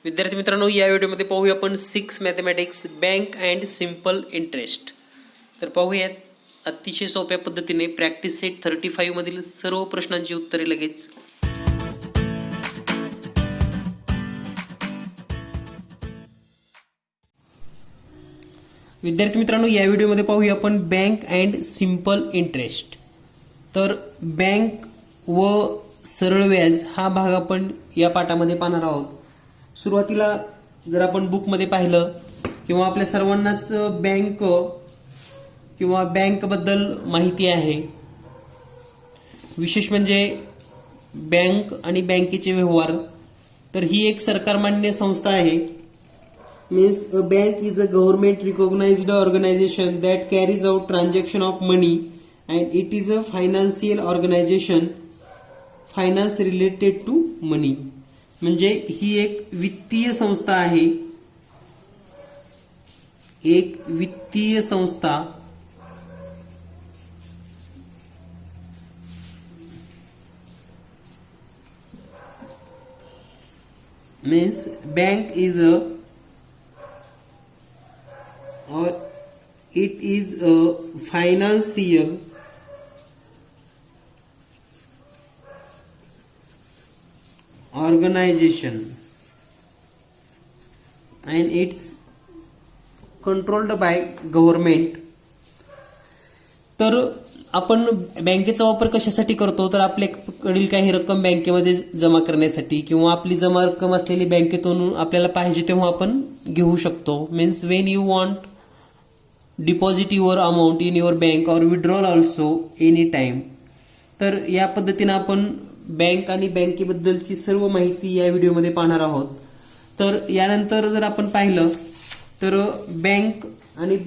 विद्यार्थी मित्रांनो, या व्हिडिओमध्ये पाहूया आपण 6 mathematics bank and simple interest. तर पाहूयात अतिशय सोप्या पद्धतीने प्रॅक्टिस सेट 35 मधील सर्व प्रश्नांची उत्तरे लगेच. विद्यार्थी मित्रांनो, या व्हिडिओमध्ये पाहूया आपण बँक अँड सिंपल इंटरेस्ट. तर बँक व सरळ व्याज हा भाग आपण या पाठामध्ये पाहणार आहोत. सुरुवातीला जर आपण बुकमध्ये पाहिलं किंवा आपल्या सर्वांनाच बँक किंवा बँकबद्दल माहिती आहे. विशेष म्हणजे बँक आणि बँकेचे व्यवहार. तर ही एक सरकारमान्य संस्था आहे. Means a bank is a government recognized organization that carries out transaction of money and it is a financial organization finance related to money. म्हणजे ही एक वित्तीय संस्था आहे. एक वित्तीय संस्था means bank is a or it is a financial organization and it's controlled by government. तर आपण बँकेचा वापर कशासाठी करतो, तर आपल्याकडील काही रक्कम बँकेमध्ये जमा करण्यासाठी किंवा आपली जमा रक्कम असलेली बँकेतून आपल्याला पाहिजे तेव्हा आपण घेऊ शकतो. Means Wien you want deposit your amount in your bank और विड्रॉल ऑल्सो एनी टाइम. तर या पद्धतीनं आपण बँक आणि बँकेबद्दलची सर्व माहिती या व्हिडिओमध्ये पाहणार आहोत. तर यानंतर जर आपण पाहिलं तर बँक आणि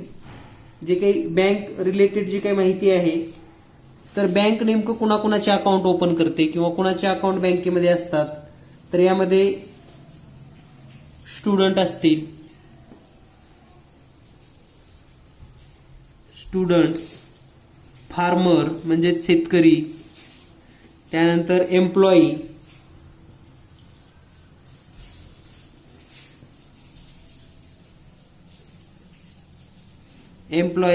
जे काही बँक रिलेटेड जी काही माहिती आहे, तर बँक नेमकं कुणाकुणाचे अकाउंट ओपन करते किंवा कुणाचे अकाउंट बँकेमध्ये असतात. तर यामध्ये स्टुडंट असतील, स्टुडंट्स, फार्मर म्हणजे शेतकरी, त्यानंतर एम्प्लॉई,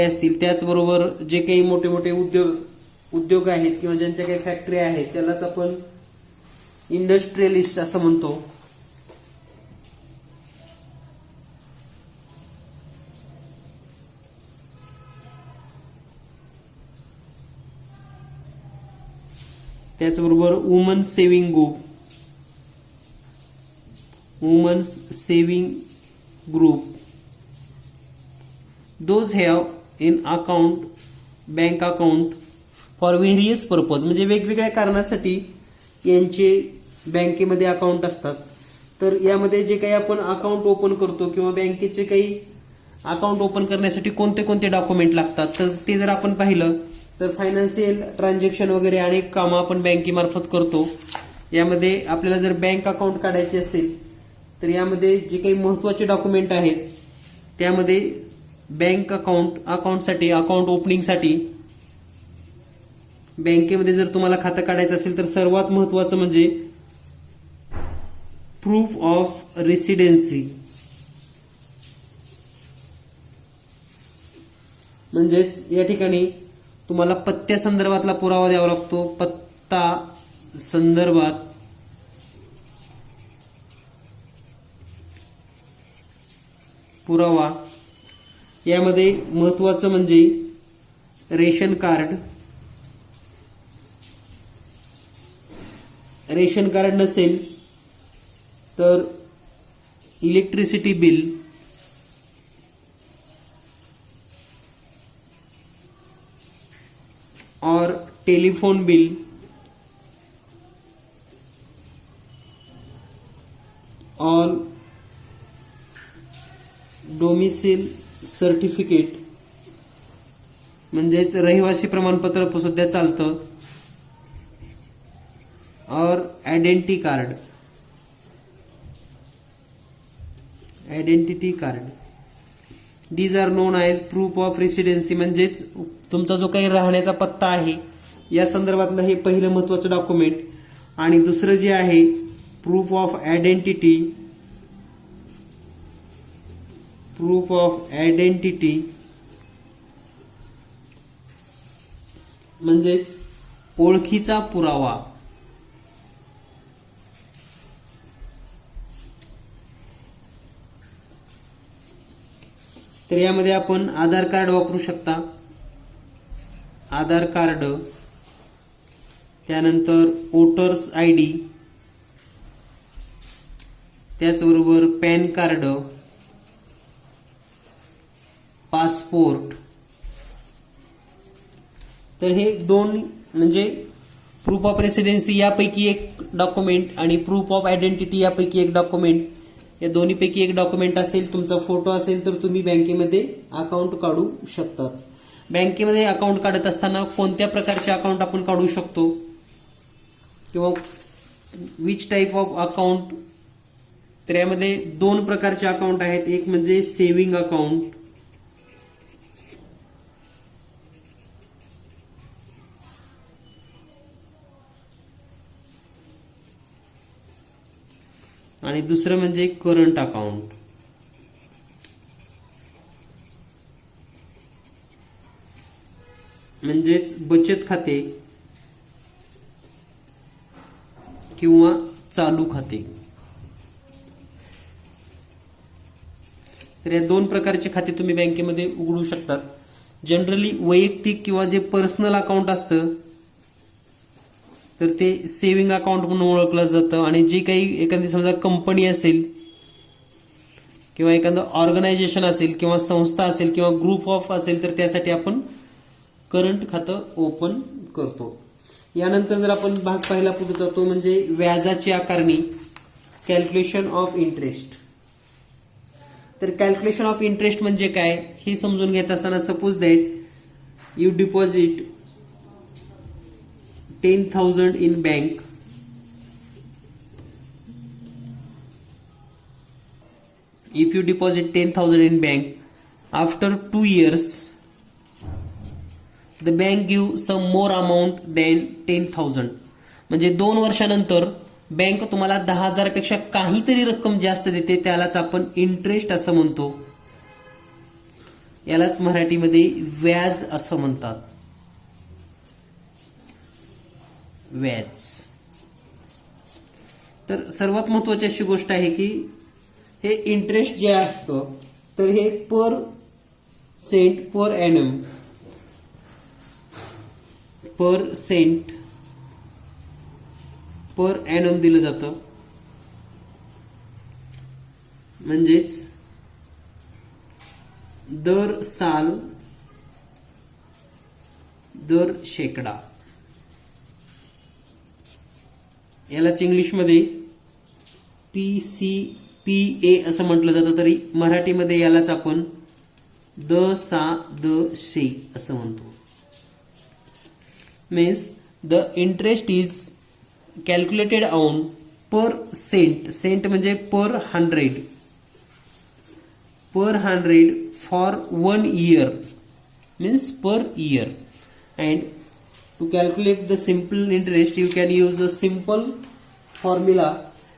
असतील. त्याचबरोबर जे काही मोठे मोठे उद्योग आहेत किंवा ज्यांच्या काही फॅक्टरी आहेत त्यालाच आपण इंडस्ट्रियलिस्ट असं म्हणतो. त्याचबरोबर women's saving group those have in account bank account for various purpose. म्हणजे वेगवेगळ्या कारणासाठी यांचे बँकेमध्ये अकाउंट असतात. तर यामध्ये जे काही आपण अकाउंट ओपन करतो किंवा बँकेचे काही अकाउंट ओपन करण्यासाठी कोणते कोणते डॉक्युमेंट लागतात, तर ते जर आपण पाहिलं तर फायनान्शियल ट्रान्झॅक्शन वगैरे अनेक कामं आपण बँकेमार्फत करतो. यामध्ये आपल्याला जर बँक अकाउंट काढायचे असेल तर यामध्ये जे काही महत्त्वाचे डॉक्युमेंट आहेत त्यामध्ये बँक अकाउंटसाठी अकाउंट ओपनिंगसाठी बँकेमध्ये जर तुम्हाला खातं काढायचं असेल तर सर्वात महत्त्वाचं म्हणजे प्रूफ ऑफ रेसिडेन्सी. म्हणजेच या ठिकाणी तुम्हाला पत्त्या संदर्भातला पुरावा द्यावा लागतो. पत्ता संदर्भात पुरावा. यामध्ये महत्त्वाचं म्हणजे रेशन कार्ड नसेल तर इलेक्ट्रिसिटी बिल, और टेलीफोन बिल, और डोमिसाइल सर्टिफिकेट म्हणजेच रहिवासी प्रमाणपत्र सुद्धा चालतं, और identity card. These are known as proof of residency. म्हणजेच तुमचा जो काही राहण्याचा पत्ता आहे या संदर्भातलं हे पहिलं महत्त्वाचं डॉक्युमेंट. आणि दुसरं जे आहे proof of identity proof of identity म्हणजेच ओळखीचा पुरावा. तर यामध्ये आपण आधार कार्ड वापरू शकता, आधार कार्ड, त्यानंतर वोटर्स ID, त्याचबरोबर पॅन कार्ड, पासपोर्ट. तर हे दोन म्हणजे प्रूफ ऑफ रेसिडेन्सी यापैकी एक डॉक्युमेंट आणि प्रूफ ऑफ आयडेंटिटी यापैकी एक डॉक्युमेंट, या दोन्हीपैकी एक डॉक्युमेंट असेल, तुमचा फोटो असेल तर तुम्ही बँकेमध्ये अकाउंट काढू शकतात. बँकेमध्ये अकाउंट काढत असताना कोणत्या प्रकारचे अकाउंट आपण काढू शकतो किंवा विच टाईप ऑफ अकाउंट, तर यामध्ये दोन प्रकारचे अकाउंट आहेत. एक म्हणजे सेव्हिंग अकाउंट आणि दुसरं म्हणजे करंट अकाउंट. म्हणजेच बचत खाते किंवा चालू खाते. तर या दोन प्रकारचे खाते तुम्ही बँकेमध्ये उघडू शकतात. जनरली वैयक्तिक किंवा जे पर्सनल अकाउंट असतं तर ते सेव्हिंग अकाउंट म्हणून ओळखलं जातं, आणि जे काही एखादी समजा कंपनी असेल किंवा एखादं ऑर्गनायझेशन असेल किंवा संस्था असेल किंवा ग्रुप ऑफ असेल तर त्यासाठी आपण करंट खातं ओपन करतो. यानंतर जर आपण भाग पाहिला पुढचा तो म्हणजे व्याजाची आकारणी, कॅल्क्युलेशन ऑफ इंटरेस्ट. तर कॅल्क्युलेशन ऑफ इंटरेस्ट म्हणजे काय हे समजून घेत असताना, suppose that you deposit 10,000 in bank. If you deposit 10,000 in bank, after 2 years, the bank give some more amount than 10,000. म्हणजे 2 वर्षानंतर बँक तुम्हाला 10,000 पेक्षा काहीतरी रक्कम जास्त देते, त्यालाच आपण इंटरेस्ट असं म्हणतो. यालाच मराठीमध्ये व्याज असं म्हणतात, व्याज. तर सर्वात महत्वाची अशी गोष्ट आहे की हे इंटरेस्ट जे असतं तर हे पर सेंट पर एनम, पर सेंट पर एनम दिलं जातं. म्हणजेच दर साल, दर शेकडा. यालाच इंग्लिशमध्ये PCPA असं म्हटलं जातं, तरी मराठीमध्ये यालाच आपण दशे असं म्हणतो. Means the interest is calculated on per cent, cent म्हणजे per 100 for 1 year, means per year. And to calculate the simple interest, you can use a simple formula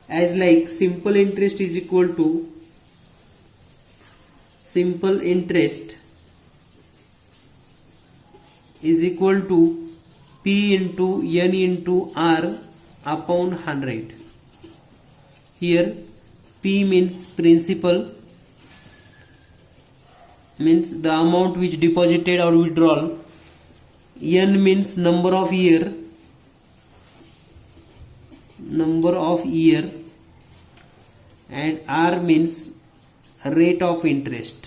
as like simple interest is equal to P into N into R upon 100. Here P means principal, means the amount which deposited or withdrawal. N means number of year, and R means rate of interest.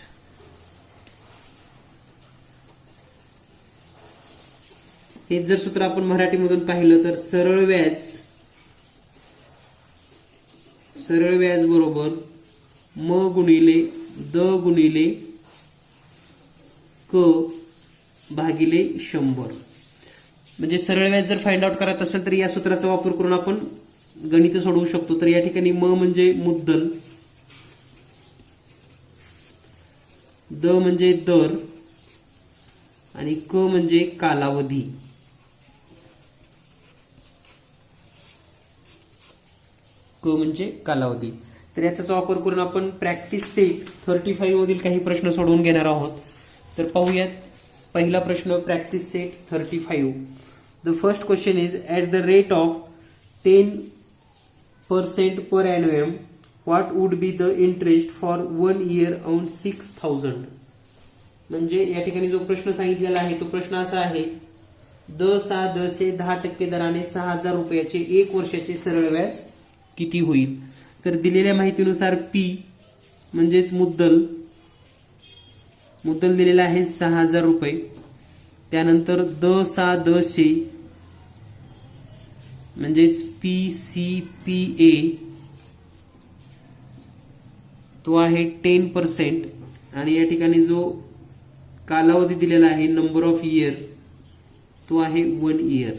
हे जर सूत्र आपण मराठीमधून पाहिलं तर सरळ व्याज बरोबर म गुणिले द गुणिले क भागिले 100. म्हणजे सरळ व्याज जर फाइंड आउट करायचं असेल तर या सूत्राचा वापर करून आपण गणित सोडवू शकतो. तर या ठिकाणी म म्हणजे मुद्दल, द म्हणजे दर आणि क म्हणजे कालावधी. क म्हणजे कालावधी. तर याचा वापर करून आपण प्रॅक्टिस सेट 35 मधील काही प्रश्न सोडवून घेणार आहोत. तर पाहूयात पहिला प्रश्न practice set 35. The first question is at the rate of 10% per annum what would be the interest for 1 year on 6,000. म्हणजे या ठिकाणी जो प्रश्न सांगितलेला आहे तो प्रश्न असा आहे 10% दराने 6,000 रुपयाचे 1 वर्षाचे सरळ व्याज किती होईल. तर दिलेल्या माहितीनुसार पी म्हणजेच मुद्दल दिलेला आहे 6,000 रुपये. त्यानंतर 10% म्हणजेच PCPA तो आहे 10% आणि या ठिकाणी जो कालावधी दिलेला आहे नंबर ऑफ इयर तो आहे 1 इयर.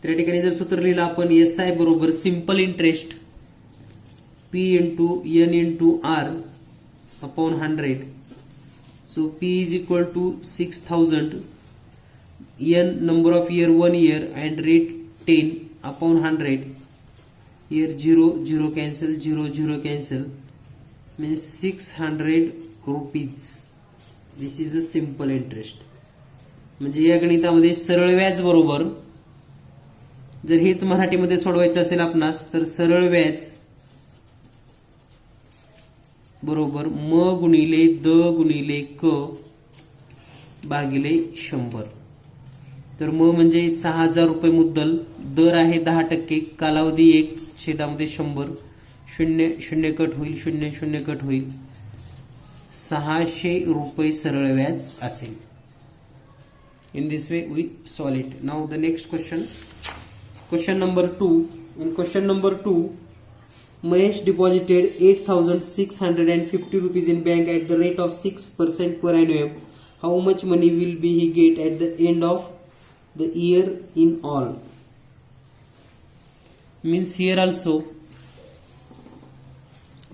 तर या ठिकाणी जर सूत्र लिहिलं आपण SI बरोबर simple interest P into N into R upon 100. So P is equal to 6,000, N number of year 1 year and rate 10 upon 100. Here 0 cancel, 0 cancel, means 600 rupees. This is a simple interest. म्हणजे या गणितामध्ये सरळ व्याज बरोबर जर हेच मराठीमध्ये सोडवायचं असेल आपणास तर सरळ व्याज बरोबर म गुणिले द गुणिले क भागिले 100. तर म म्हणजे 6,000 रुपये मुद्दल, दर आहे 10%, कालावधी 1 छेदामध्ये 100, 0 कट होईल, 0 कट होईल, 600 रुपये सरळ व्याज असेल. In this way we solve it. Now the next question number 2. In question number 2 Mahesh deposited 8,650 rupees in bank at the rate of 6% per annum. How much money will be he get at the end of the year in all? Means here also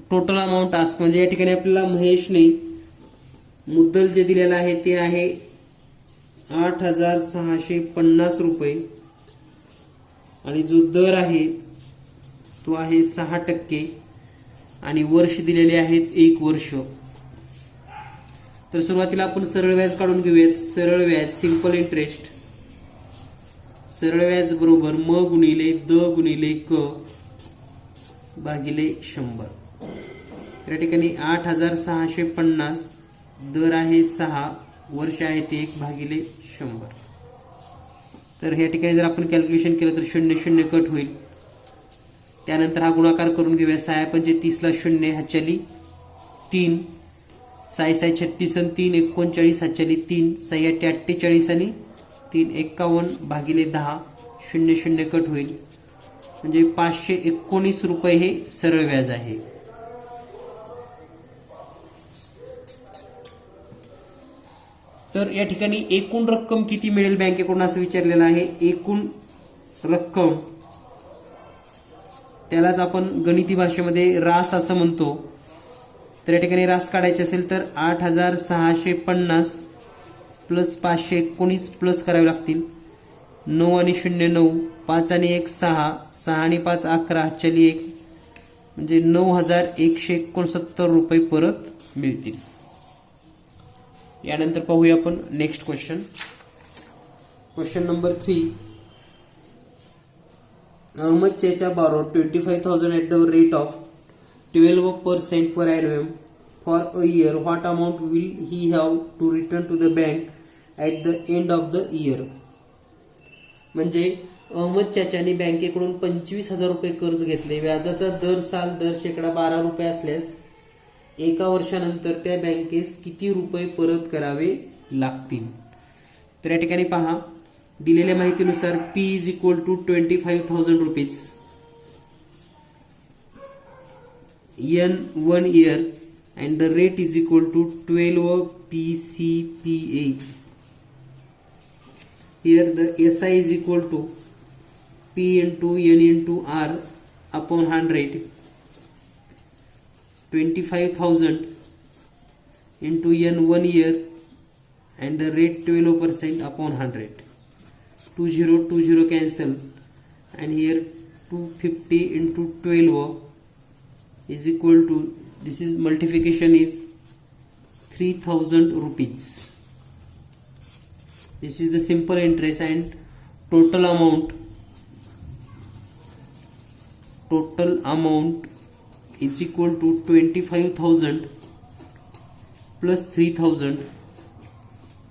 total amount ask. म्हणजे या ठिकाणी आपल्याला महेशने मुद्दल जे दिलेला आहे ते आहे 8,650 रुपये आणि जो दर आहे तो आहे 6% आणि वर्ष दिलेले आहेत 1 वर्ष. तर सुरुवातीला आपण सरळ व्याज काढून घेऊयात. सरळ व्याज सिंपल इंटरेस्ट, सरळ व्याज बरोबर म गुणिले द गुणिले क भागिले 100. तर या ठिकाणी 8,650 दर आहे 6, वर्ष आहे ते 1 भागिले 100. तर या ठिकाणी जर आपण कॅल्क्युलेशन केलं तर 0 कट होईल. त्यानंतर हा गुणाकार करून घेऊया. 6 पंचे 30 ला 0 हातच्याली 3, 6 36 आणि 3 39 हातच्याली 3, 6 48 आणि 3 51 भागिले 10, 0 कट होईल. म्हणजे 519 रुपये हे सरळ व्याज आहे. तर या ठिकाणी एकूण रक्कम किती मिळेल बँकेकडून असं विचारलेलं आहे. एकूण रक्कम त्यालाच आपण गणिती भाषेमध्ये रास असं म्हणतो. तर या ठिकाणी रास काढायचे असेल तर 8,650 प्लस 519 प्लस करावे लागतील. 9 आणि 0 9, 5 आणि 1 6, 6 आणि 5 11 हातच्याली 1, म्हणजे 9,169 रुपये परत मिळतील. यानंतर पाहूया आपण next question number 3. Ahmad Checha borrowed 25,000 at the rate of 12% per annum for a year. What amount will he have to return to the bank at the end of the year? म्हणजे अहमद चाचाने बँकेकडून 25,000 रुपये कर्ज घेतले. व्याजाचा दर 12% रुपये असल्यास 1 वर्षानंतर त्या बँकेस किती रुपये परत करावे लागतील. तर या ठिकाणी पहा दिलेल्या माहितीनुसार P is equal to 25,000 rupees, N 1 year and the rate is equal to 12 PCPA. Here the SI is equal to P into N into R upon 100. 25,000 into N 1 year and the rate 12% upon 100. 20 cancel and here 250 into 12 is equal to, this is multiplication is 3000 rupees. This is the simple interest, and total amount is equal to 25,000 plus 3,000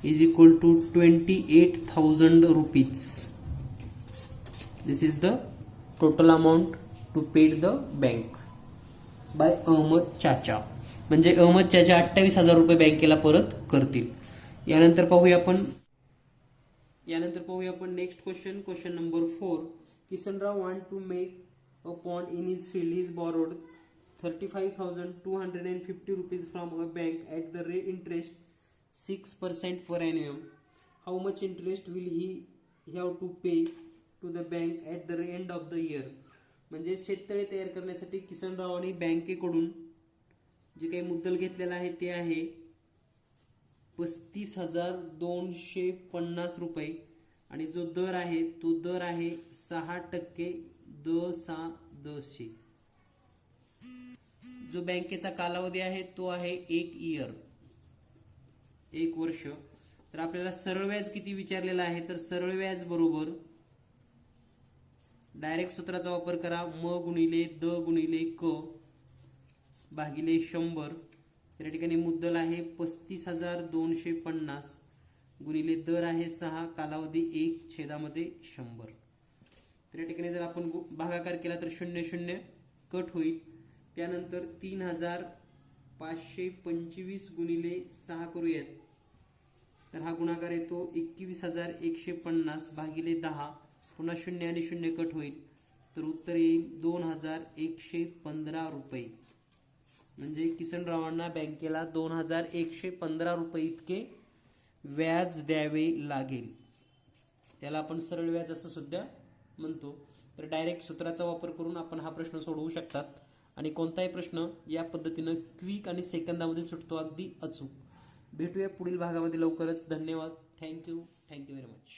is equal to 28,000 rupees. This is the total amount to paid the bank by Ahmad चाचा. म्हणजे अहमद चाचा 28,000 रुपये बँकेला परत करतील. यानंतर पाहूया आपण next question number 4. Kisanrao want to make a pond in his field. He is borrowed 35,250 rupees from a bank at the rate interest 6% per annum. How much interest will he have to pay to the bank at the end of the year? म्हणजे शेततळे तयार करण्यासाठी किसनरावांनी बँकेकडून जे काही मुद्दल घेतलेला आहे ते आहे 35,250 रुपये, आणि जो दर आहे तो दर आहे 6% दशांश. जो बँकेचा कालावधी आहे तो आहे 1 वर्ष. तर आपल्याला सरळ व्याज किती विचारलेला आहे, तर सरळ व्याज बरोबर डायरेक्ट सूत्राचा वापर करा. म गुणिले द गुणिले क भागिले 100. या ठिकाणी मुद्दल आहे 35,250 गुणिले दर आहे 6, कालावधी 1/100. तर या ठिकाणी जर आपण भागाकार केला तर 0 कट होईल. त्यानंतर 3,525 गुणिले 6 करूयात, तर हा गुणाकार येतो 21,150 भागिले 10. पुन्हा 0 आणि 0 कट होईल, तर उत्तर येईल 2,115 रुपये. म्हणजे किसनरावांना बँकेला 2,115 रुपये इतके व्याज द्यावे लागेल. त्याला आपण सरळ व्याज असं सुद्धा म्हणतो. तर डायरेक्ट सूत्राचा वापर करून आपण हा प्रश्न सोडवू शकतात, आणि कोणताही प्रश्न या पद्धतीनं क्विक आणि सेकंदामध्ये सुटतो, अगदी अचूक. भेटूया पुढील भागामध्ये लवकरच. धन्यवाद. Thank you very much.